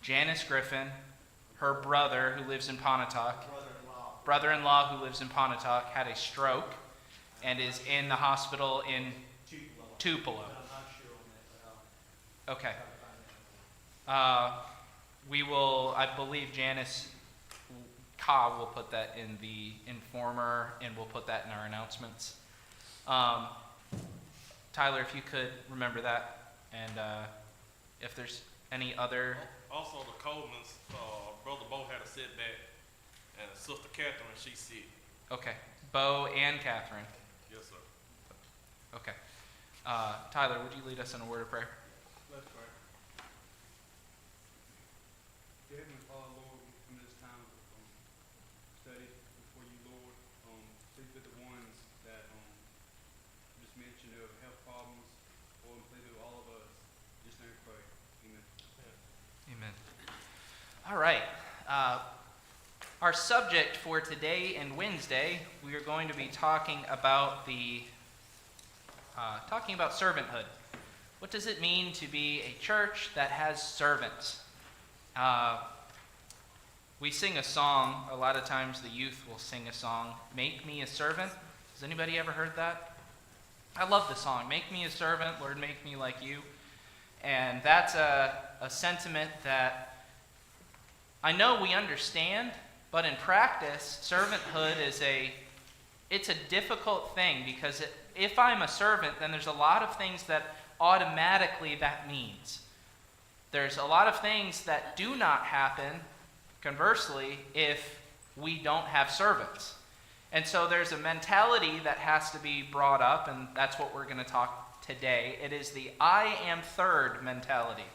Janice Griffin, her brother who lives in Pontotoc, Brother-in-law. brother-in-law who lives in Pontotoc, had a stroke and is in the hospital in Tupelo. I'm not sure on that, but I'll Okay. try to find out. We will, I believe Janice Cobb will put that in the Informer, and we'll put that in our announcements. Tyler, if you could remember that, and if there's any other... Also, the Coleman's, Brother Bo had a setback, and Sister Catherine, she's sick. Okay, Bo and Catherine. Yes, sir. Okay. Tyler, would you lead us in a word of prayer? Let's pray. Dear Heavenly Father, Lord, we come to this time of study before you, Lord. Please be the ones that just mentioned of health problems, Lord, and please be with all of us. Just name we pray. Amen. Amen. All right. Our subject for today and Wednesday, we are going to be talking about servanthood. What does it mean to be a church that has servants? We sing a song. A lot of times the youth will sing a song, "Make me a servant." Has anybody ever heard that? I love the song, "Make me a servant, Lord, make me like you." And that's a sentiment that I know we understand, but in practice, servanthood it's a difficult thing, because if I'm a servant, then there's a lot of things that automatically that means. There's a lot of things that do not happen, conversely, if we don't have servants. And so there's a mentality that has to be brought up, and that's what we're going to talk today. It is the I am third mentality.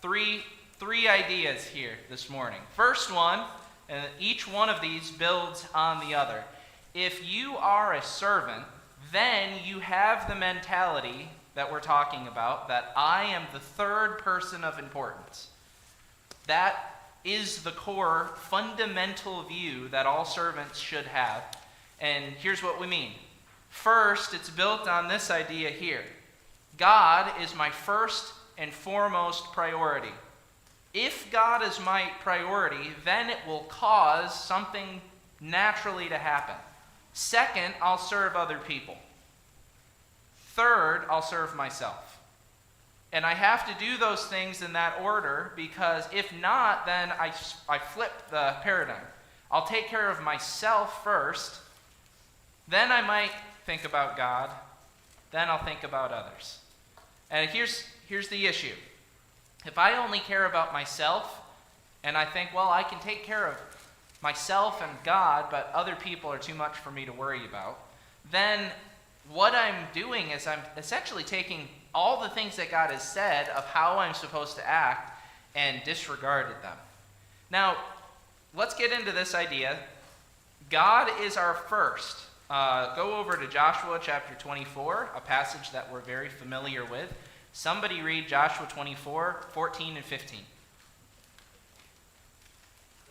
Three ideas here this morning. First one, and each one of these builds on the other. If you are a servant, then you have the mentality that we're talking about, that I am the third person of importance. That is the core fundamental view that all servants should have. And here's what we mean. First, it's built on this idea here. God is my first and foremost priority. If God is my priority, then it will cause something naturally to happen. Second, I'll serve other people. Third, I'll serve myself. And I have to do those things in that order, because if not, then I flip the paradigm. I'll take care of myself first, then I might think about God, then I'll think about others. And here's the issue. If I only care about myself, and I think, well, I can take care of myself and God, but other people are too much for me to worry about, then what I'm doing is I'm essentially taking all the things that God has said of how I'm supposed to act and disregarded them. Now, let's get into this idea. God is our first. Go over to Joshua chapter 24, a passage that we're very familiar with. Somebody read Joshua 24, 14 and 15.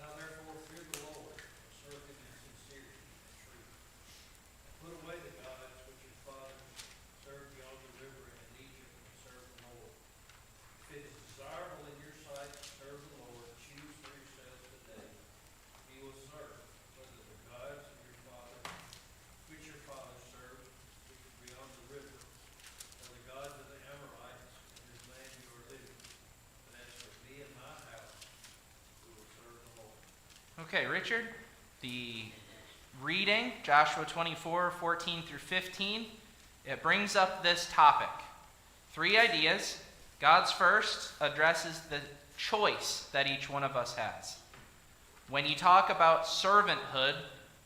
Now therefore fear the Lord, and serve him in sincerity and truth. Put away the gods which your fathers served beyond the river and in Egypt, and serve the Lord. If it is desirable in your sight to serve the Lord, choose for yourselves today whom you will serve, whether the gods of your fathers, which your fathers served, which are beyond the river, or the gods of the Amorites in whose land you are living. But as for me and my house, we will serve the Lord. Okay, Richard, the reading, Joshua 24, 14 through 15, it brings up this topic. Three ideas. God's first addresses the choice that each one of us has. When you talk about servanthood,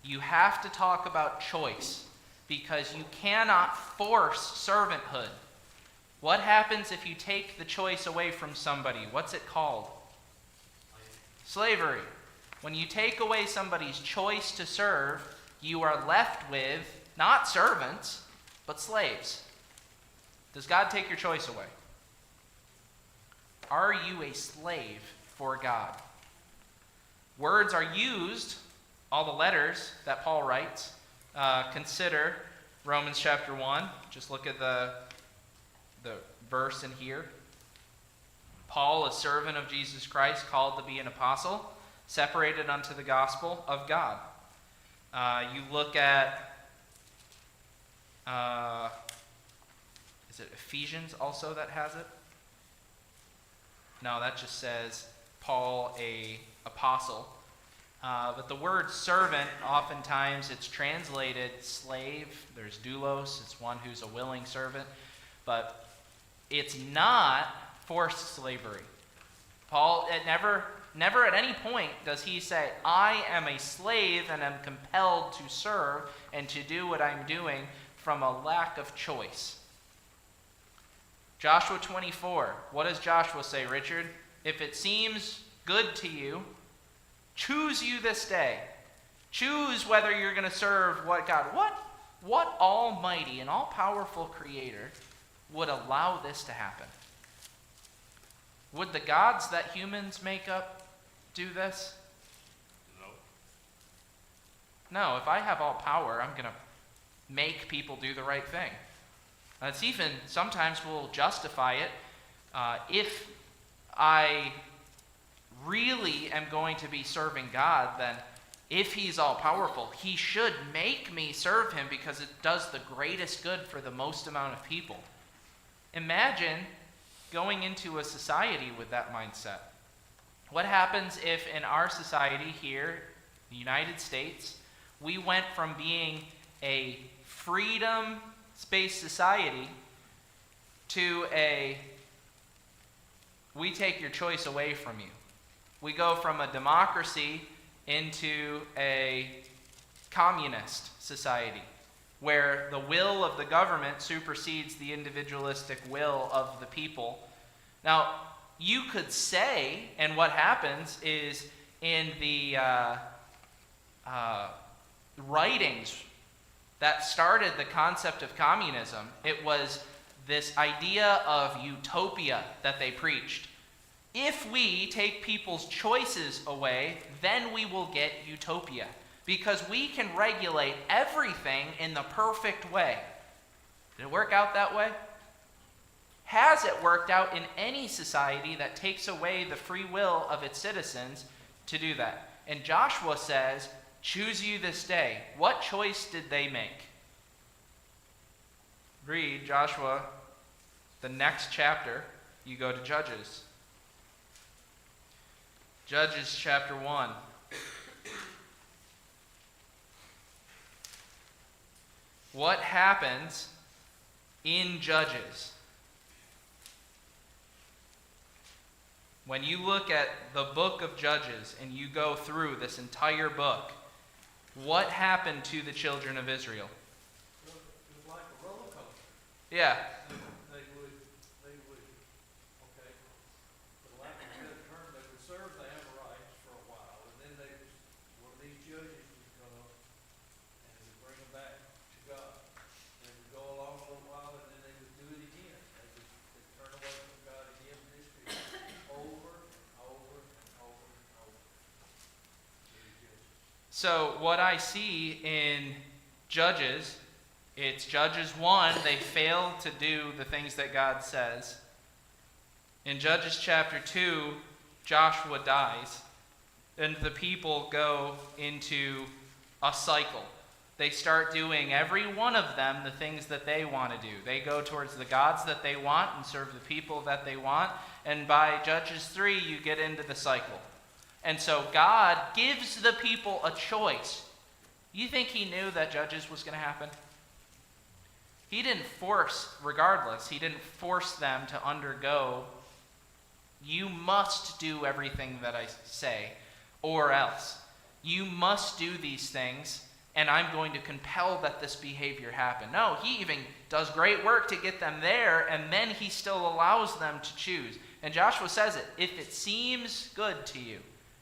you have to talk about choice, because you cannot force servanthood. What happens if you take the choice away from somebody? What's it called? Slavery. When you take away somebody's choice to serve, you are left with not servants, but slaves. Does God take your choice away? Are you a slave for God? Words are used, all the letters that Paul writes. Consider Romans chapter 1. Just look at the verse in here. Paul, a servant of Jesus Christ, called to be an apostle, separated unto the gospel of God. You look at, is it Ephesians also that has it? No, that just says Paul, a apostle. But the word servant, oftentimes it's translated slave. There's doulos, it's one who's a willing servant. But it's not forced slavery. Paul, never at any point does he say, I am a slave and am compelled to serve and to do what I'm doing from a lack of choice. Joshua 24, what does Joshua say, Richard? If it seems good to you, choose you this day. Choose whether you're going to serve what God. What almighty and all-powerful creator would allow this to happen? Would the gods that humans make up do this? No, if I have all power, I'm going to make people do the right thing. It's even, sometimes we'll justify it. If I really am going to be serving God, then if he's all powerful, he should make me serve him because it does the greatest good for the most amount of people. Imagine going into a society with that mindset. What happens if in our society here, the United States, we went from being a freedom-based society to we take your choice away from you. We go from a democracy into a communist society where the will of the government supersedes the individualistic will of the people. Now, you could say, and what happens is in the writings that started the concept of communism, it was this idea of utopia that they preached. If we take people's choices away, then we will get utopia. Because we can regulate everything in the perfect way. Did it work out that way? Has it worked out in any society that takes away the free will of its citizens to do that? And Joshua says, choose you this day. What choice did they make? Read Joshua, the next chapter. You go to Judges. Judges chapter 1. What happens in Judges? When you look at the book of Judges and you go through this entire book, what happened to the children of Israel? It was like a roller coaster. Yeah. They would, okay, for lack of a better term, they would serve the Amorites for a while, and then one of these judges would come up and they would bring them back to God. They would go along a little while, and then they would do it again. They'd turn away from God again, and this would over and over and over and over. So what I see in Judges, it's Judges 1, they fail to do the things that God says. In Judges chapter 2, Joshua dies, and the people go into a cycle. They start doing, every one of them, the things that they want to do. They go towards the gods that they want and serve the people that they want. And by Judges 3, you get into the cycle. And so God gives the people a choice. You think he knew that Judges was going to happen? He didn't force, regardless, he didn't force them to undergo, you must do everything that I say, or else. You must do these things, and I'm going to compel that this behavior happen. No, he even does great work to get them there, and then he still allows them to choose. And Joshua says it, if it seems good to you,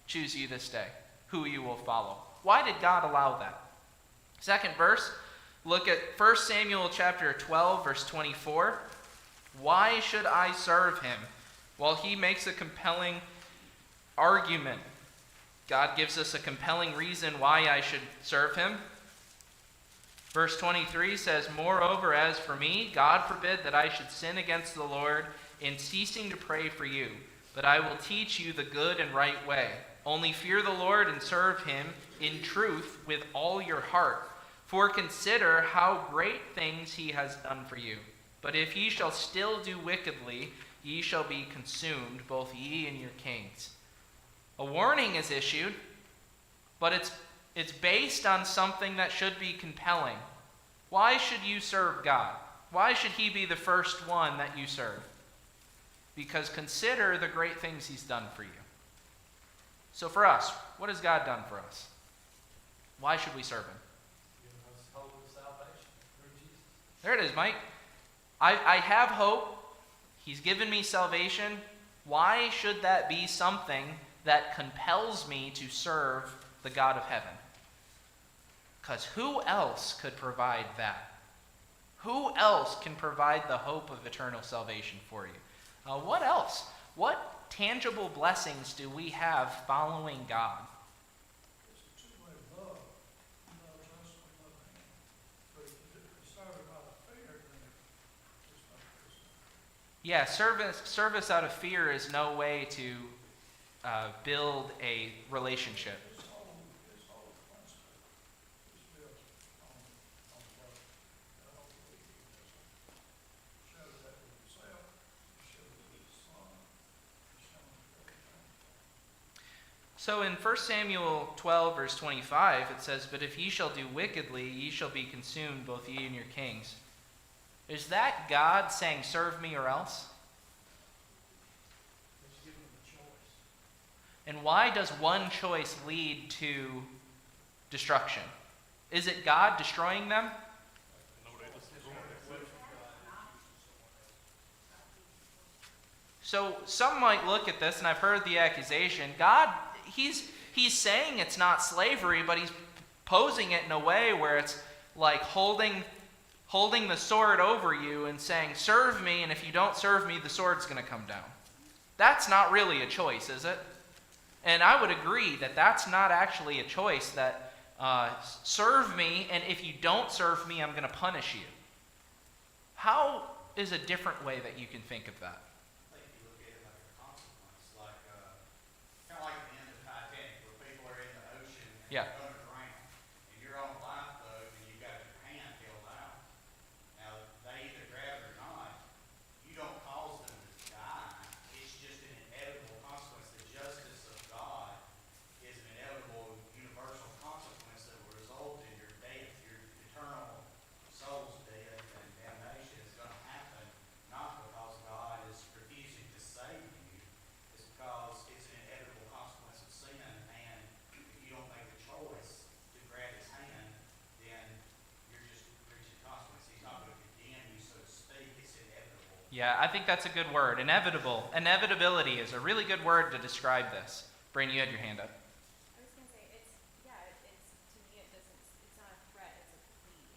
choose you this day who you will follow. Why did God allow that? Second verse, look at 1 Samuel chapter 12, verse 24. Why should I serve him? Well, he makes a compelling argument. God gives us a compelling reason why I should serve him. Verse 23 says, moreover, as for me, God forbid that I should sin against the Lord in ceasing to pray for you. but I will teach you the good and right way. Only fear the Lord and serve him in truth with all your heart. For consider how great things he has done for you. But if ye shall still do wickedly, ye shall be consumed, both ye and your kings. A warning is issued, but it's based on something that should be compelling. Why should you serve God? Why should he be the first one that you serve? Because consider the great things he's done for you. So for us, what has God done for us? Why should we serve him? Giving us hope of salvation through Jesus. There it is, Mike. I have hope. He's given me salvation. Why should that be something that compels me to serve the God of heaven? Because who else could provide that? Who else can provide the hope of eternal salvation for you? What else? What tangible blessings do we have following God? It's a two-way love. He loves us, we love him. But if you serve him out of fear, then it's not good. Yeah, service out of fear is no way to build a relationship. His whole principle is built on love. And I don't believe he doesn't show that with himself. He shows it with his son. He's shown it everything. So in 1 Samuel 12, verse 25, it says, "But if ye shall do wickedly, ye shall be consumed, both ye and your kings." Is that God saying, serve me or else? He's given him a choice. And why does one choice lead to destruction? Is it God destroying them? No, they just His ruined only it. way from God is choosing someone else. So some might look at this, and I've heard the accusation, God, he's saying it's not slavery, but he's posing it in a way where it's like holding the sword over you and saying, serve me, and if you don't serve me, the sword's going to come down. That's not really a choice, is it? And I would agree that that's not actually a choice, that serve me, and if you don't serve me, I'm going to punish you. How is a different way that you can think of that? I think you look at it like a consequence, like kind of like at the end of Titanic, where people are in the ocean and Yeah. they're going to drown, and you're on a lifeboat and you've got your hand held out. Now they either grab it or not. You don't cause them to die. It's just an inevitable consequence. The justice of God is an inevitable universal consequence that will result in your death, your eternal soul's death and damnation is going to happen. Not because God is refusing to save you, it's because it's an inevitable consequence of sin, and if you don't make the choice to grab his hand, then you're just reaching consequence. He's not going to condemn you, so to speak. It's inevitable. Yeah, I think that's a good word. Inevitable. Inevitability is a really good word to describe this. Brain, you had your hand up. I was gonna say it's to me it doesn't it's not a threat, it's a plea.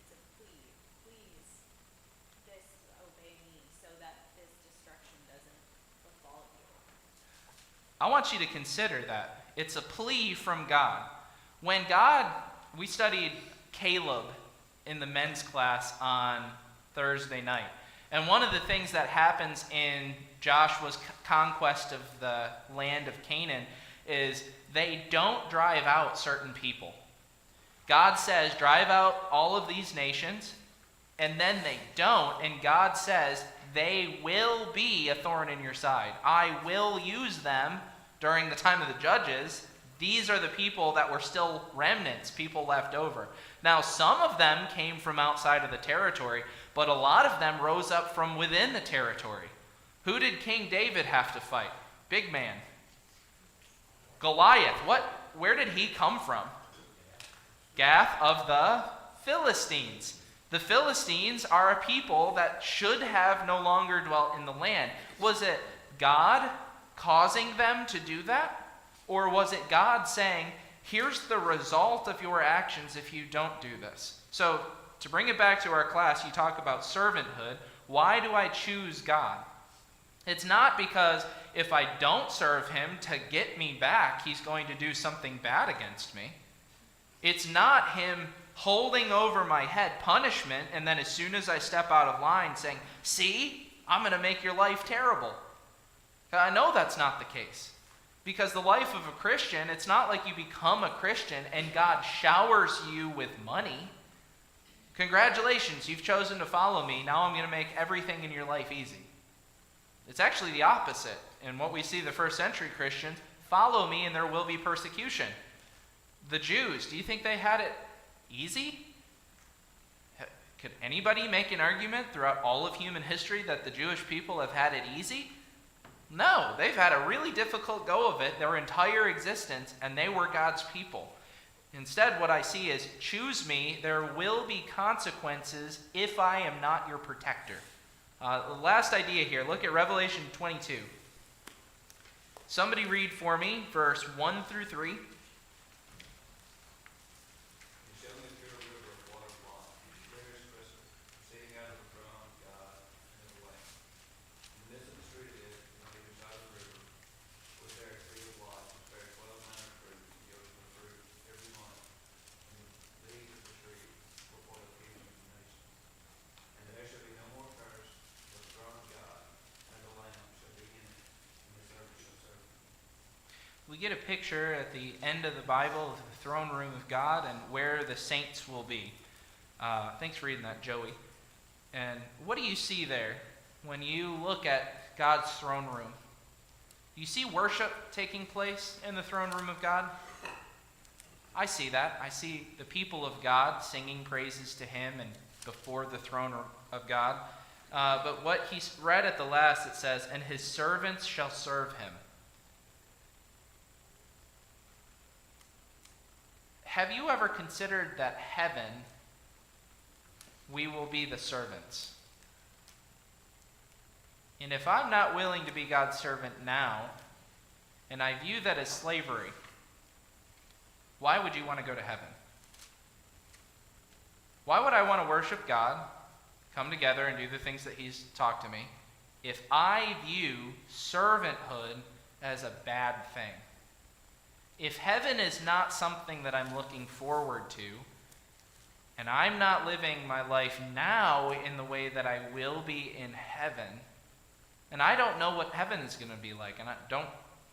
It's a plea. Please obey me so that this destruction doesn't befall you. I want you to consider that. It's a plea from God. We studied Caleb in the men's class on Thursday night. And one of the things that happens in Joshua's conquest of the land of Canaan is they don't drive out certain people. God says, drive out all of these nations, and then they don't, and God says, they will be a thorn in your side. I will use them during the time of the judges. These are the people that were still remnants, people left over. Now, some of them came from outside of the territory, but a lot of them rose up from within the territory. Who did King David have to fight? Big man. Goliath. Where did he come from? Gath of the Philistines. The Philistines are a people that should have no longer dwelt in the land. Was it God causing them to do that? Or was it God saying, here's the result of your actions if you don't do this? So, to bring it back to our class, you talk about servanthood. Why do I choose God? It's not because if I don't serve him to get me back, he's going to do something bad against me. It's not him holding over my head punishment, and then as soon as I step out of line saying, see, I'm going to make your life terrible. I know that's not the case. Because the life of a Christian, it's not like you become a Christian and God showers you with money. Congratulations, you've chosen to follow me. Now I'm going to make everything in your life easy. It's actually the opposite. And what we see the first century Christians, follow me and there will be persecution. The Jews, do you think they had it easy? Could anybody make an argument throughout all of human history that the Jewish people have had it easy? No, they've had a really difficult go of it their entire existence, and they were God's people. Instead, what I see is, choose me, there will be consequences if I am not your protector. The last idea here, look at Revelation 22. Somebody read for me verse 1 through 3. We get a picture at the end of the Bible of the throne room of God and where the saints will be. Thanks for reading that, Joey. And what do you see there when you look at God's throne room? Do you see worship taking place in the throne room of God? I see that. I see the people of God singing praises to him and before the throne of God. But what he read at the last, it says, and his servants shall serve him. Have you ever considered that heaven, we will be the servants? And if I'm not willing to be God's servant now, and I view that as slavery, why would you want to go to heaven? Why would I want to worship God, come together and do the things that he's talked to me, if I view servanthood as a bad thing? If heaven is not something that I'm looking forward to, and I'm not living my life now in the way that I will be in heaven, and I don't know what heaven is going to be like, and don't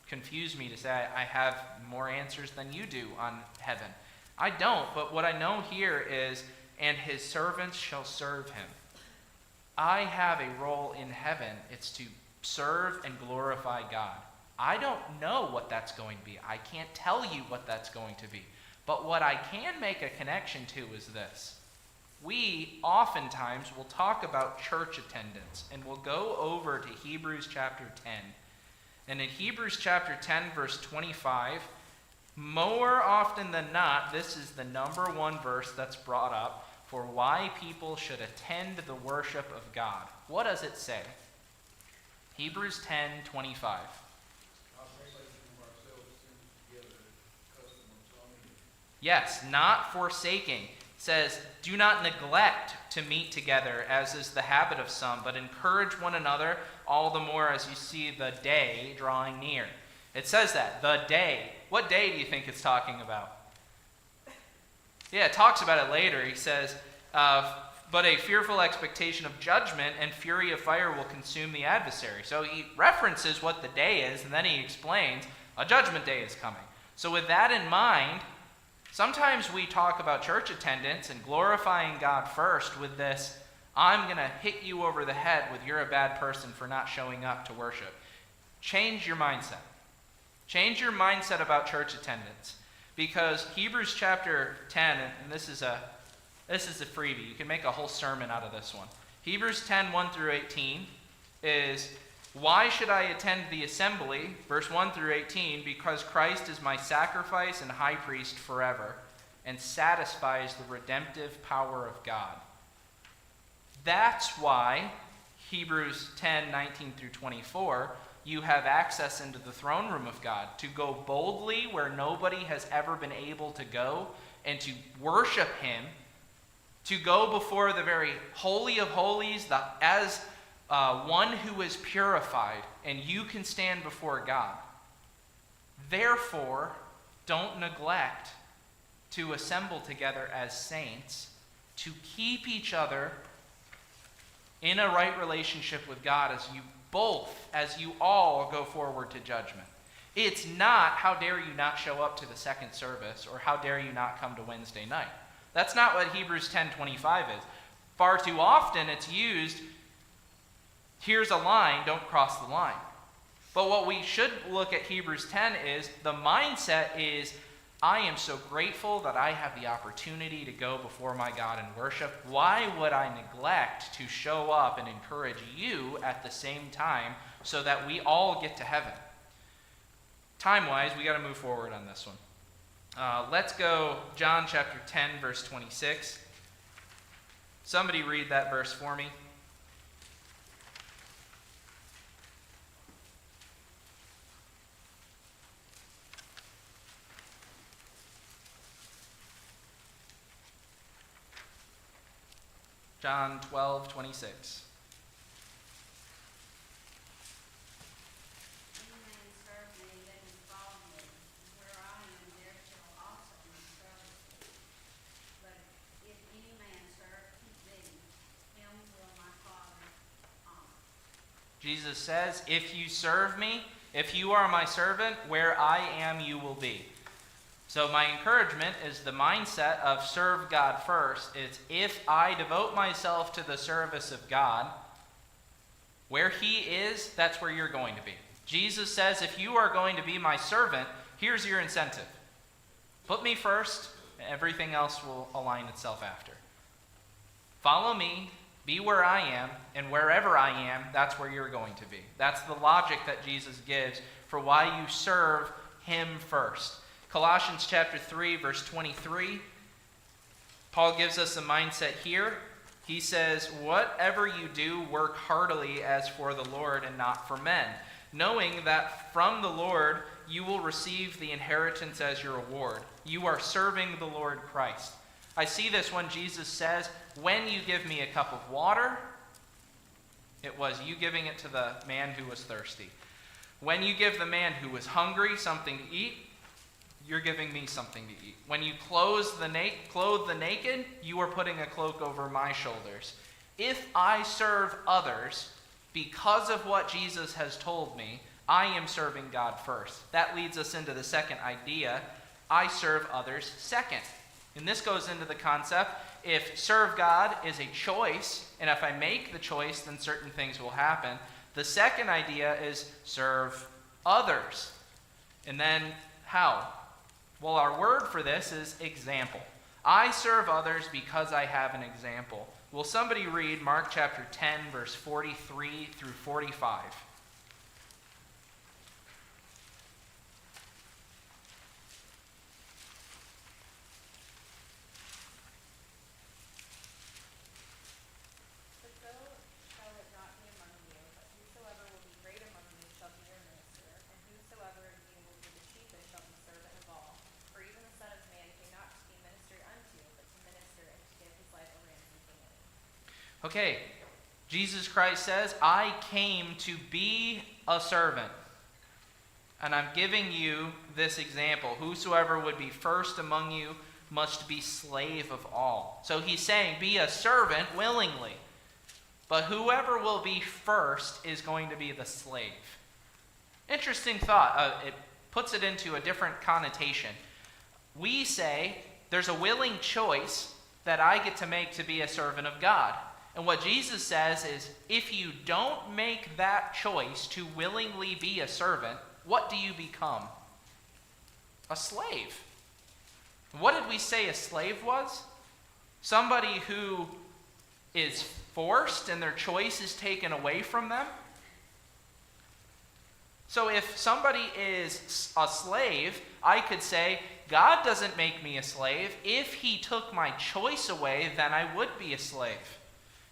confuse me to say I have more answers than you do on heaven. I don't, but what I know here is, and his servants shall serve him. I have a role in heaven. It's to serve and glorify God. I don't know what that's going to be. I can't tell you what that's going to be. But what I can make a connection to is this. We oftentimes will talk about church attendance, and we'll go over to Hebrews chapter 10. And in Hebrews chapter 10, verse 25, more often than not, this is the number one verse that's brought up for why people should attend the worship of God. What does it say? Hebrews 10:25. Yes, not forsaking. It says, do not neglect to meet together, as is the habit of some, but encourage one another, all the more as you see the day drawing near. It says that, the day. What day do you think it's talking about? Yeah, it talks about it later. He says, but a fearful expectation of judgment and fury of fire will consume the adversary. So he references what the day is, and then he explains a judgment day is coming. So with that in mind, sometimes we talk about church attendance and glorifying God first with this, I'm going to hit you over the head with you're a bad person for not showing up to worship. Change your mindset. Change your mindset about church attendance. Because Hebrews chapter 10, and this is a freebie. You can make a whole sermon out of this one. Hebrews 10, 1 through 18 is, why should I attend the assembly? Verse 1 through 18, because Christ is my sacrifice and high priest forever, and satisfies the redemptive power of God. That's why Hebrews 10, 19 through 24, you have access into the throne room of God, to go boldly where nobody has ever been able to go, and to worship him, to go before the very holy of holies, as one who is purified, and you can stand before God. Therefore, don't neglect to assemble together as saints, to keep each other in a right relationship with God as you both as you all go forward to judgment. It's not, how dare you not show up to the second service, or how dare you not come to Wednesday night. That's not what Hebrews 10:25 is. Far too often it's used, here's a line, don't cross the line. But what we should look at Hebrews 10 is, the mindset is, I am so grateful that I have the opportunity to go before my God and worship. Why would I neglect to show up and encourage you at the same time so that we all get to heaven? Time-wise, we got to move forward on this one. Let's go John chapter 10, verse 26. Somebody read that verse for me. John 12:26. Any man serve me, let him follow me. Where I am, there shall also be service. But if any man serve me, him will my Father honor. Jesus says, if you serve me, if you are my servant, where I am, you will be. So my encouragement is the mindset of serve God first. It's if I devote myself to the service of God, where he is, that's where you're going to be. Jesus says, if you are going to be my servant, here's your incentive. Put me first, and everything else will align itself after. Follow me, be where I am, and wherever I am, that's where you're going to be. That's the logic that Jesus gives for why you serve him first. Colossians chapter 3, verse 23, Paul gives us a mindset here. He says, whatever you do, work heartily as for the Lord and not for men, knowing that from the Lord you will receive the inheritance as your reward. You are serving the Lord Christ. I see this when Jesus says, when you give me a cup of water, it was you giving it to the man who was thirsty. When you give the man who was hungry something to eat, you're giving me something to eat. When you clothe the naked, you are putting a cloak over my shoulders. If I serve others because of what Jesus has told me, I am serving God first. That leads us into the second idea. I serve others second. And this goes into the concept, if serve God is a choice, and if I make the choice, then certain things will happen. The second idea is serve others. And then how? Well, our word for this is example. I serve others because I have an example. Will somebody read Mark chapter 10, verse 43 through 45? But so shall it not be among you, but whosoever will be great among you shall be your minister, and whosoever of you will be the chiefest shall be servant of all. For even the Son of Man came not to be ministered unto, but to minister and to give his life a ransom for many. Okay, Jesus Christ says, I came to be a servant. And I'm giving you this example. Whosoever would be first among you must be slave of all. So he's saying, be a servant willingly. But whoever will be first is going to be the slave. Interesting thought. It puts it into a different connotation. We say there's a willing choice that I get to make to be a servant of God. And what Jesus says is, if you don't make that choice to willingly be a servant, what do you become? A slave. What did we say a slave was? Somebody who is forced and their choice is taken away from them. So if somebody is a slave, I could say, God doesn't make me a slave. If he took my choice away, then I would be a slave.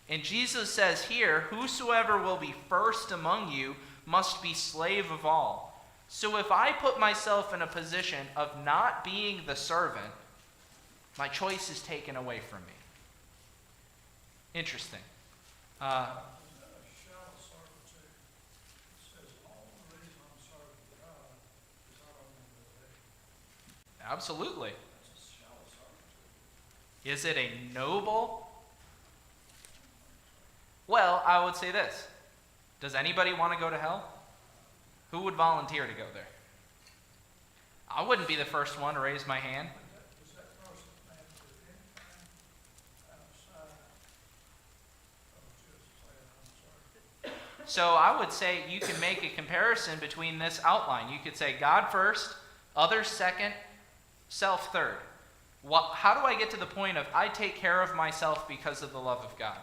And Jesus says here, whosoever will be first among you must be slave of all. So if I put myself in a position of not being the servant, my choice is taken away from me. Interesting. Shall servitude. It says, all the reason I'm serving God is I don't want to obey. Absolutely. That's a shall servitude. Is it a noble? Well, I would say this. Does anybody want to go to hell? Who would volunteer to go there? I wouldn't be the first one to raise my hand. Does that person answer anything outside of just saying, I'm sorry? So I would say you can make a comparison between this outline. You could say God first, others second, self third. How do I get to the point of I take care of myself because of the love of God?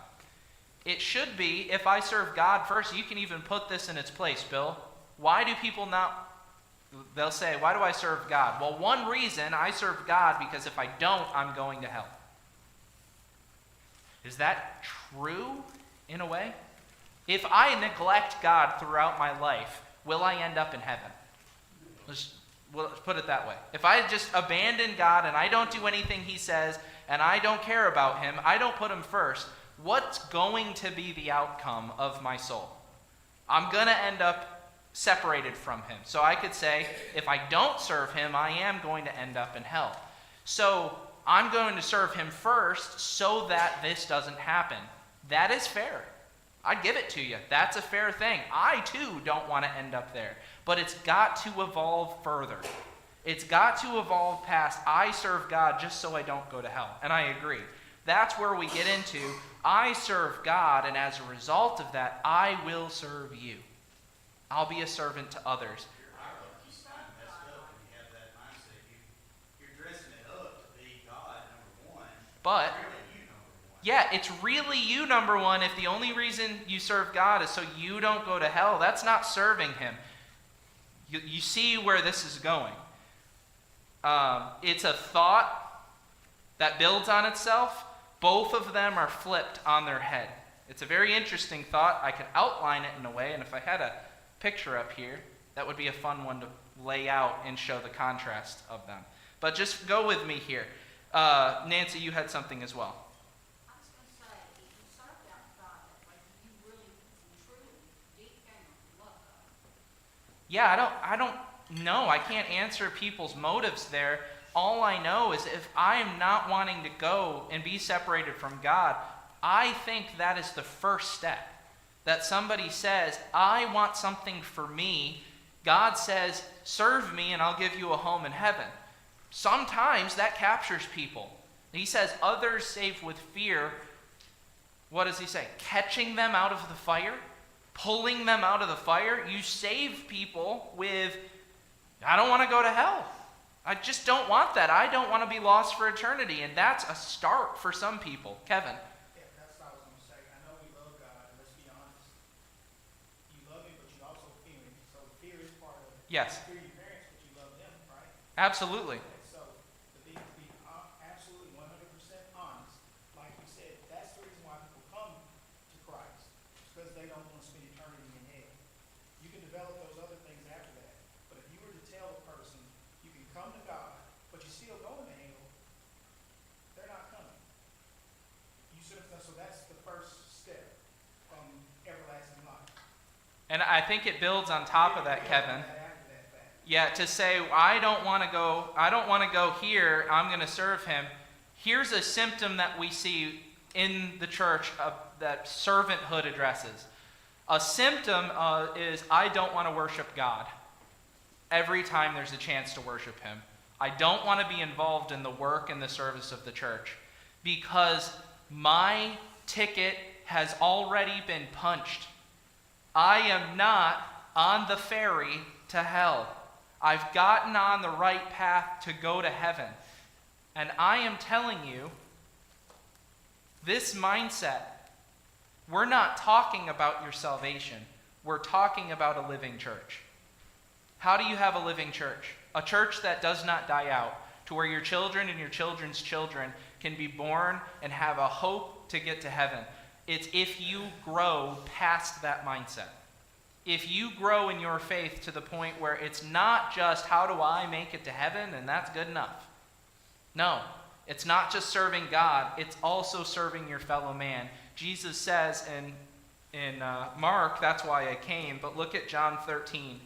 It should be, if I serve God first, you can even put this in its place, Bill. Why do people not, they'll say, why do I serve God? Well, one reason I serve God because if I don't, I'm going to hell. Is that true in a way? If I neglect God throughout my life, will I end up in heaven? Let's put it that way. If I just abandon God and I don't do anything he says and I don't care about him, I don't put him first, what's going to be the outcome of my soul? I'm going to end up separated from him. So I could say, if I don't serve him, I am going to end up in hell. So I'm going to serve him first so that this doesn't happen. That is fair. I give it to you. That's a fair thing. I too don't want to end up there. But it's got to evolve further. It's got to evolve past I serve God just so I don't go to hell. And I agree. That's where we get into I serve God, and as a result of that, I will serve you. I'll be a servant to others. You're kind of messed up when you have that mindset. You're dressing it up to be God, number one. But Really you, number one. yeah, it's really you, number one. If the only reason you serve God is so you don't go to hell, that's not serving him. You see where this is going. It's a thought that builds on itself. Both of them are flipped on their head. It's a very interesting thought. I could outline it in a way, and if I had a picture up here, that would be a fun one to lay out and show the contrast of them. But just go with me here. Nancy, you had something as well. I was gonna say, if you serve that God that way, you really, truly, deep down, love God. Yeah, I don't know. I can't answer people's motives there. All I know is if I am not wanting to go and be separated from God, I think that is the first step. That somebody says, I want something for me. God says, serve me and I'll give you a home in heaven. Sometimes that captures people. He says, others save with fear. What does he say? Catching them out of the fire? Pulling them out of the fire? You save people with, I don't want to go to hell. I just don't want that. I don't want to be lost for eternity. And that's a start for some people. Kevin. Yeah, that's what I was going to say. I know we love God, and let's be honest. You love him, but you also fear him. So fear is part of it. Yes. You fear your parents, but you love them, right? Absolutely. And so to be absolutely 100% honest, like you said, that's the reason why people come to Christ. It's because they don't want to spend eternity in hell. You can develop those other things after that. But if you were to tell a person, you can come to God, but you're still going to hell, they're not coming. So that's the first step from everlasting life. And I think it builds on top of that, Kevin. Yeah, to say, I don't want to go here, I'm going to serve him. Here's a symptom that we see in the church that servanthood addresses. A symptom is, I don't want to worship God every time there's a chance to worship him. I don't want to be involved in the work and the service of the church because my ticket has already been punched. I am not on the ferry to hell. I've gotten on the right path to go to heaven. And I am telling you, this mindset, we're not talking about your salvation. We're talking about a living church. How do you have a living church? A church that does not die out, to where your children and your children's children can be born and have a hope to get to heaven. It's if you grow past that mindset. If you grow in your faith to the point where it's not just, how do I make it to heaven, and that's good enough. No, it's not just serving God, it's also serving your fellow man. Jesus says in Mark, that's why I came, but look at John 13.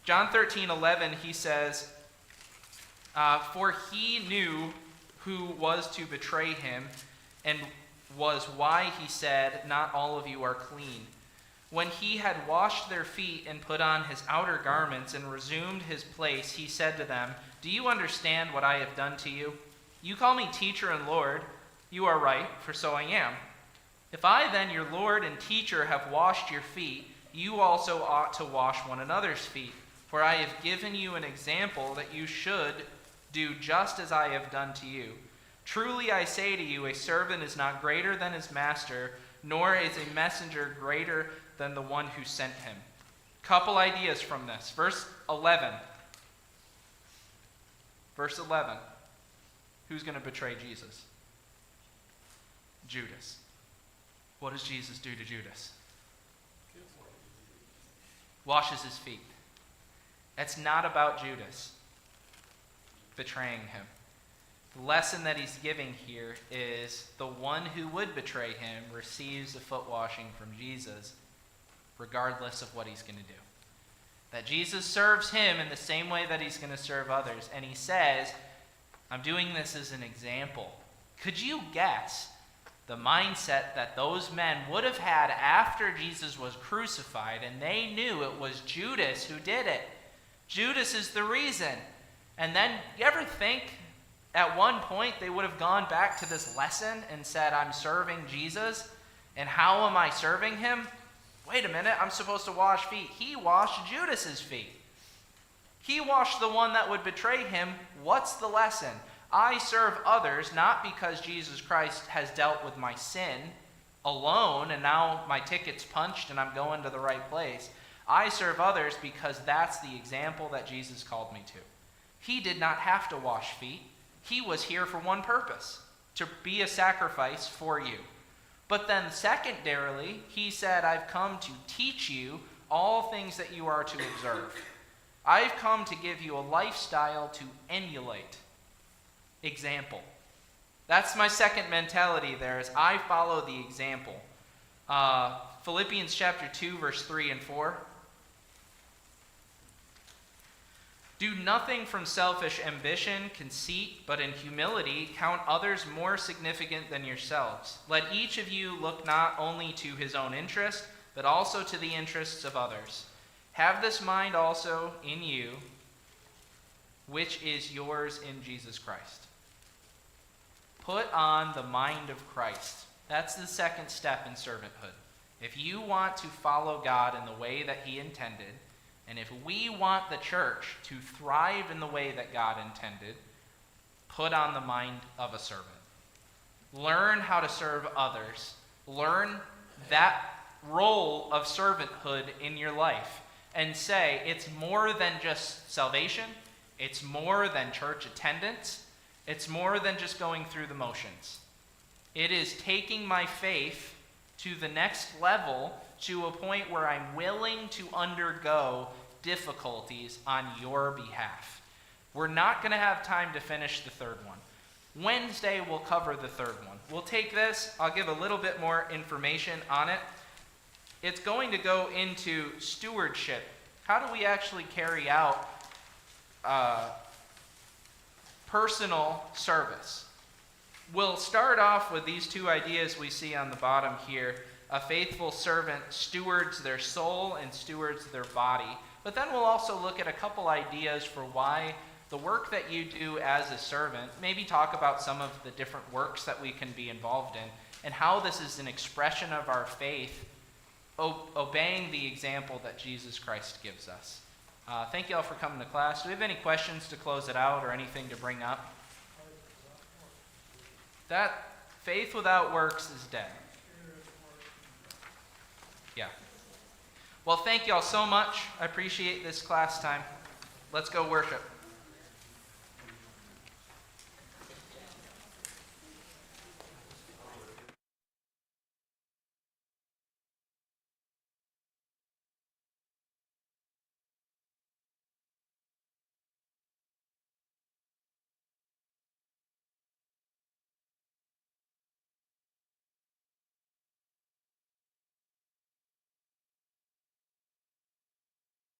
John 13:11, he says, for he knew who was to betray him, and was why he said, not all of you are clean. When he had washed their feet and put on his outer garments and resumed his place, he said to them, "Do you understand what I have done to you? You call me teacher and Lord. You are right, for so I am. If I then, your Lord and teacher, have washed your feet, you also ought to wash one another's feet. For I have given you an example that you should do just as I have done to you. Truly I say to you, a servant is not greater than his master, nor is a messenger greater than the one who sent him." Couple ideas from this. Verse 11. Verse 11. Who's going to betray Jesus? Judas. What does Jesus do to Judas? Washes his feet. It's not about Judas betraying him. The lesson that he's giving here is the one who would betray him receives the foot washing from Jesus, regardless of what he's going to do. That Jesus serves him in the same way that he's going to serve others. And he says, I'm doing this as an example. Could you guess the mindset that those men would have had after Jesus was crucified, and they knew it was Judas who did it? Judas is the reason. And then, you ever think at one point they would have gone back to this lesson and said, I'm serving Jesus, and how am I serving him? Wait a minute, I'm supposed to wash feet. He washed Judas's feet. He washed the one that would betray him. What's the lesson? I serve others not because Jesus Christ has dealt with my sin alone and now my ticket's punched and I'm going to the right place. I serve others because that's the example that Jesus called me to. He did not have to wash feet. He was here for one purpose, to be a sacrifice for you. But then secondarily, he said, I've come to teach you all things that you are to observe. I've come to give you a lifestyle to emulate. Example. That's my second mentality there, is I follow the example. Philippians chapter 2, verse 3 and 4. Do nothing from selfish ambition, conceit, but in humility count others more significant than yourselves. Let each of you look not only to his own interest, but also to the interests of others. Have this mind also in you, which is yours in Jesus Christ. Put on the mind of Christ. That's the second step in servanthood. If you want to follow God in the way that he intended, and if we want the church to thrive in the way that God intended, put on the mind of a servant. Learn how to serve others. Learn that role of servanthood in your life. And say, it's more than just salvation. It's more than church attendance. It's more than just going through the motions. It is taking my faith to the next level, to a point where I'm willing to undergo difficulties on your behalf. We're not going to have time to finish the third one. Wednesday, we'll cover the third one. We'll take this, I'll give a little bit more information on it. It's going to go into stewardship. How do we actually carry out personal service? We'll start off with these two ideas we see on the bottom here. A faithful servant stewards their soul and stewards their body. But then we'll also look at a couple ideas for why the work that you do as a servant, maybe talk about some of the different works that we can be involved in, and how this is an expression of our faith, obeying the example that Jesus Christ gives us. Thank you all for coming to class. Do we have any questions to close it out or anything to bring up? That faith without works is dead. Yeah. Well, thank you all so much. I appreciate this class time. Let's go worship.